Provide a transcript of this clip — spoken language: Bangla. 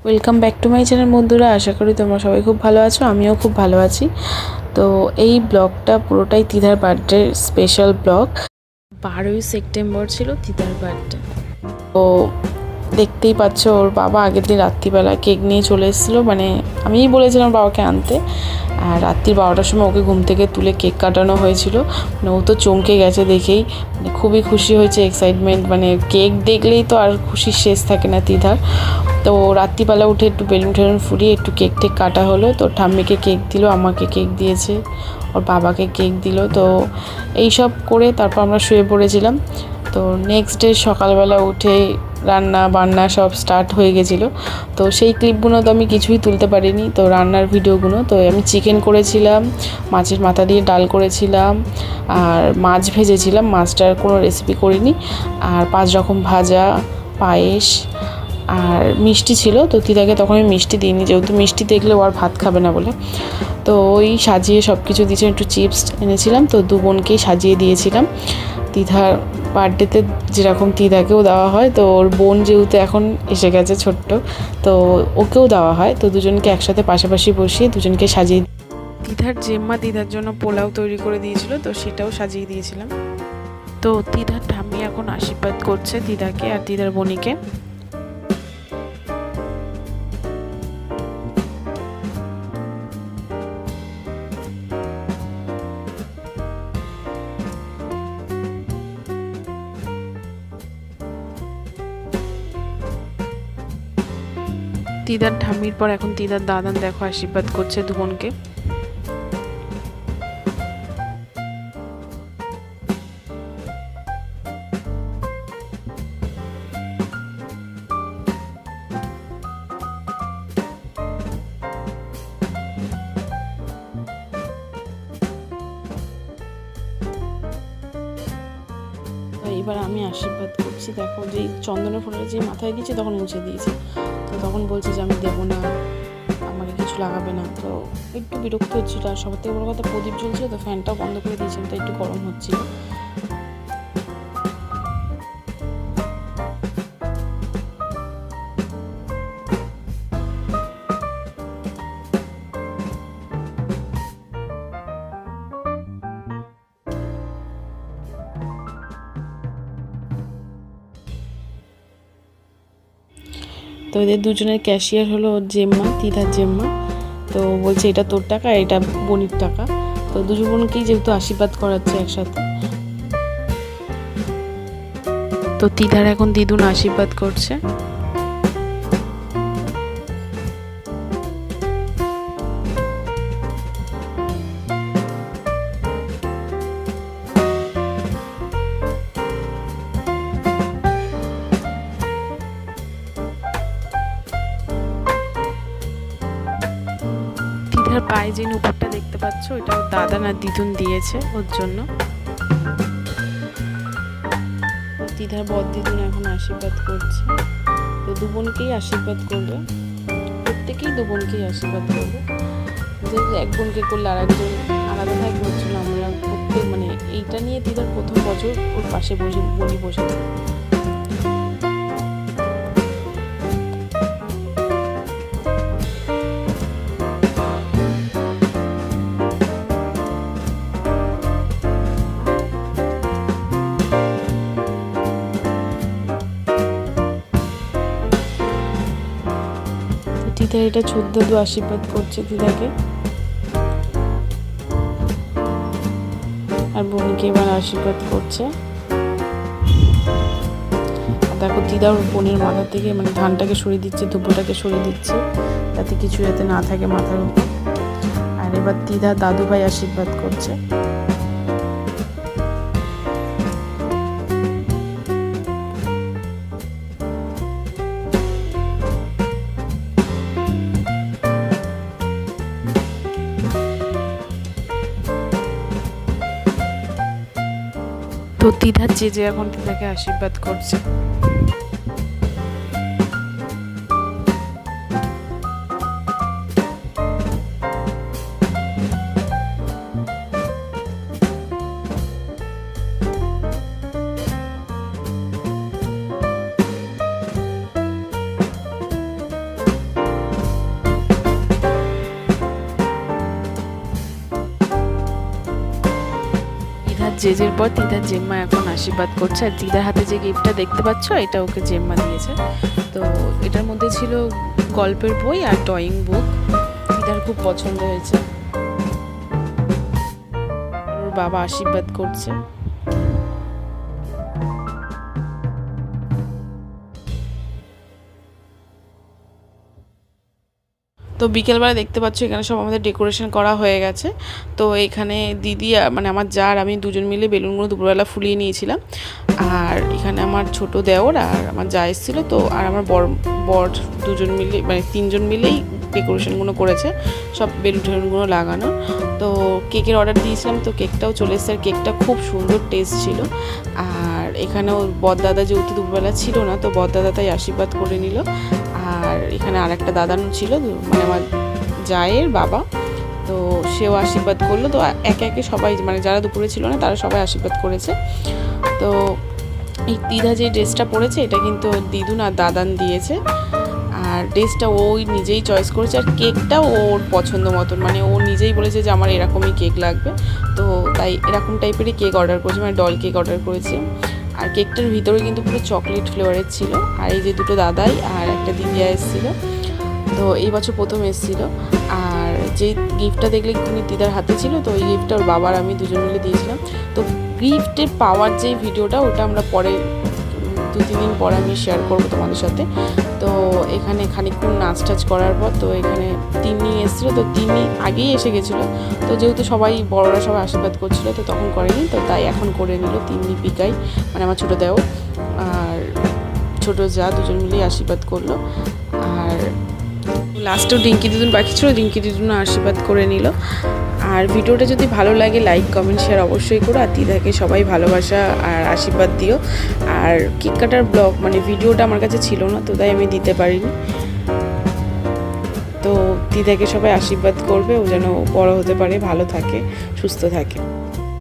Welcome back to my channel বন্ধুরা। আশা করি তোমরা সবাই খুব ভালো আছো, আমিও খুব ভালো আছি। তো এই ব্লগটা পুরোটাই তিধার বার্থডে স্পেশাল ব্লগ। 12ই সেপ্টেম্বর ছিল তিধার বার্থডে। তো দেখতেই পাচ্ছ ওর বাবা আগের দিন রাত্রিবেলা কেক নিয়ে চলে এসেছিলো, মানে আমিই বলেছিলাম বাবাকে আনতে। আর রাত্রি 12টার সময় ওকে ঘুম থেকে তুলে কেক কাটানো হয়েছিল। মানে ও তো চমকে গেছে দেখেই, মানে খুবই খুশি হয়েছে, এক্সাইটমেন্ট, মানে কেক দেখলেই তো আর খুশির শেষ থাকে না তিধার। তো রাত্রিবেলা উঠে একটু বেলুন টেলুন ফুরিয়ে একটু কেক টেক কাটা হলো। তো ঠাম্মিকে কেক দিল, আমাকে কেক দিয়েছে, ওর বাবাকে কেক দিল। তো এই সব করে তারপর আমরা শুয়ে পড়েছিলাম। তো নেক্সট ডে সকালবেলা উঠে রান্না বান্না সব স্টার্ট হয়ে গেছিলো। তো সেই ক্লিপগুলো তো আমি কিছুই তুলতে পারিনি, তো রান্নার ভিডিওগুলো। তো আমি চিকেন করেছিলাম, মাছের মাথা দিয়ে ডাল করেছিলাম, আর মাছ ভেজেছিলাম, মাছটার কোনো রেসিপি করিনি। আর 5 রকম ভাজা, পায়েস আর মিষ্টি ছিল। তো তিধাকে তখন আমি মিষ্টি দিইনি, যেহেতু মিষ্টি দেখলে ও আর ভাত খাবে না বলে। তো ওই সাজিয়ে সব কিছু দিয়েছি, একটু চিপস এনেছিলাম, তো দু বোনকেই সাজিয়ে দিয়েছিলাম। তিধার বার্থডেতে যেরকম তিধাকেও দেওয়া হয়, তো ওর বোন যেহেতু এখন এসে গেছে ছোট্ট, তো ওকেও দেওয়া হয়। তো দুজনকে একসাথে পাশাপাশি বসিয়ে দুজনকে সাজিয়ে তিধার জেম্মা তিধার জন্য পোলাও তৈরি করে দিয়েছিল, তো সেটাও সাজিয়ে দিয়েছিলাম। তো তিধার ঠাম্মি এখন আশীর্বাদ করছে তিধাকে আর তিধার বোনিকে। তিধার ঠাম্মির পর এখন তিধার দাদান দেখো আশীর্বাদ করছে দু বোনকে। এবার আমি আশীর্বাদ করছি, দেখো যেই চন্দনের ফোঁটাটা যেই মাথায় দিয়েছে তখন মুছে দিয়েছে। তো তখন বলছে যে আমি দেবো না, আমাকে কিছু লাগাবে না। তো একটু বিরক্ত হচ্ছিল, আর সবার থেকে বড় কথা প্রদীপ জ্বলছিল, তো ফ্যানটাও বন্ধ করে দিয়েছিলাম, তো একটু গরম হচ্ছিল। তো এদের দুজনের ক্যাশিয়ার হলো জেম্মা, তিধার জেম্মা। তো বলছে এটা তোর টাকা, এটা বোনির টাকা। তো দুজন বোনকেই যেহেতু আশীর্বাদ করাচ্ছে একসাথে। তো তিধার এখন দিদুন আশীর্বাদ করছে। তিধার পায়ে যে নুপুরটা দেখতে পাচ্ছ, এটা ওর দাদা না দিদুন দিয়েছে ওর জন্য। তিধার বর দিদুন এখন আশীর্বাদ করছে। তো দু বোনকেই আশীর্বাদ করবে, প্রত্যেকেই দু বোনকেই আশীর্বাদ করবে। যেহেতু এক বোনকে করলে আর একজন আলাদা থাকবে, হচ্ছিল আমরা প্রত্যেক, মানে এইটা নিয়ে তিধার প্রথম বছর ওর পাশে বসে বনি বসেছে। তিধা এটা ছোট দাদু আশীর্বাদ করছে তিধাকে, আর বোনকে এবার আশীর্বাদ করছে। দেখো তিধা ওর বোনের মাথা থেকে মানে ধানটাকে সরিয়ে দিচ্ছে, ধুপোটাকে সরিয়ে দিচ্ছে, যাতে কিছু যাতে না থাকে মাথার উপর। আর এবার তিধা দাদু ভাই আশীর্বাদ করছে। তো তিধার যে এখন তিধাকে আশীর্বাদ করছে। জেজের পর দিদার জেম্মা এখন আশীর্বাদ করছে। আর দিদার হাতে যে গিফটটা দেখতে পাচ্ছ এটা ওকে জেম্মা দিয়েছে। তো এটার মধ্যে ছিল গল্পের বই আর ড্রয়িং বুক। দিদার খুব পছন্দ হয়েছে। ওর বাবা আশীর্বাদ করছে। তো বিকেলবেলা দেখতে পাচ্ছ এখানে সব আমাদের ডেকোরেশন করা হয়ে গেছে। তো এখানে দিদি মানে আমার জা আর আমি দুজন মিলে বেলুনগুলো দুপুরবেলা ফুলিয়ে নিয়েছিলাম। আর এখানে আমার ছোট দেওর আর আমার জা এসেছিলো, তো আর আমার বর দুজন মিলে মানে তিনজন মিলেই ডেকোরেশনগুলো করেছে, সব বেলুন টেলুনগুলো লাগানো। তো কেকের অর্ডার দিয়েছিলাম, তো কেকটাও চলে এসেছে। আর কেকটা খুব সুন্দর টেস্ট ছিল। আর এখানেও বড়দাদা যেহেতু দুপুরবেলা ছিল না, তো বড়দাদা তাই আশীর্বাদ করে নিল। আর এখানে আর একটা দাদানু ছিল, মানে আমার জায়ের বাবা, তো সেও আশীর্বাদ করলো। তো একে একে সবাই মানে যারা দুপুরে ছিল না তারা সবাই আশীর্বাদ করেছে। তো এই দিদা যে ড্রেসটা পরেছে এটা কিন্তু দিদুন আর দাদান দিয়েছে। আর ড্রেসটা ওই নিজেই চয়েস করেছে। আর কেকটাও ওর পছন্দ মতন, মানে ও নিজেই বলেছে যে আমার এরকমই কেক লাগবে। তো তাই এরকম টাইপেরই কেক অর্ডার করেছে, মানে ডল কেক অর্ডার করেছে। আর কেকটার ভিতরে কিন্তু পুরো চকলেট ফ্লেভারের ছিল। আর এই যে দুটো দাদাই আর একটা দিদিয়া এসেছিলো, তো এই বছর প্রথম এসেছিলো। আর যে গিফটটা দেখলে এক্ষুনি দিদার হাতে ছিল, তো ওই গিফটটা ওর বাবার আমি দুজন মিলে দিয়েছিলাম। তো গিফটে পাওয়ার যে ভিডিওটা ওটা আমরা পরে 2-3 দিন পর আমি শেয়ার করবো তোমাদের সাথে। তো এখানে খানিকক্ষণ নাচ টাচ করার পর তো এখানে তিন্নি এসেছিলো, তো তিন্নি আগেই এসে গেছিলো। তো যেহেতু সবাই বড়রা সবাই আশীর্বাদ করছিলো, তো তখন করেনি, তো তাই এখন করে নিল তিন্নি পিকাই, মানে আমার ছোটো দেও আর ছোটো যা দুজন মিলেই আশীর্বাদ করলো। আর লাস্টেও রিঙ্কি দিদুন বাকি ছিল, রিঙ্কি দিদুন আশীর্বাদ করে নিল। আর ভিডিওটা যদি ভালো লাগে লাইক কমেন্ট শেয়ার অবশ্যই করো। আর দিদাকে সবাই ভালোবাসা আর আশীর্বাদ দিও। আর কেক কাটার ব্লগ মানে ভিডিওটা আমার কাছে ছিল না, তো তাই আমি দিতে পারিনি। তো দিদাকে সবাই আশীর্বাদ করবে, ও যেন বড় হতে পারে, ভালো থাকে, সুস্থ থাকে।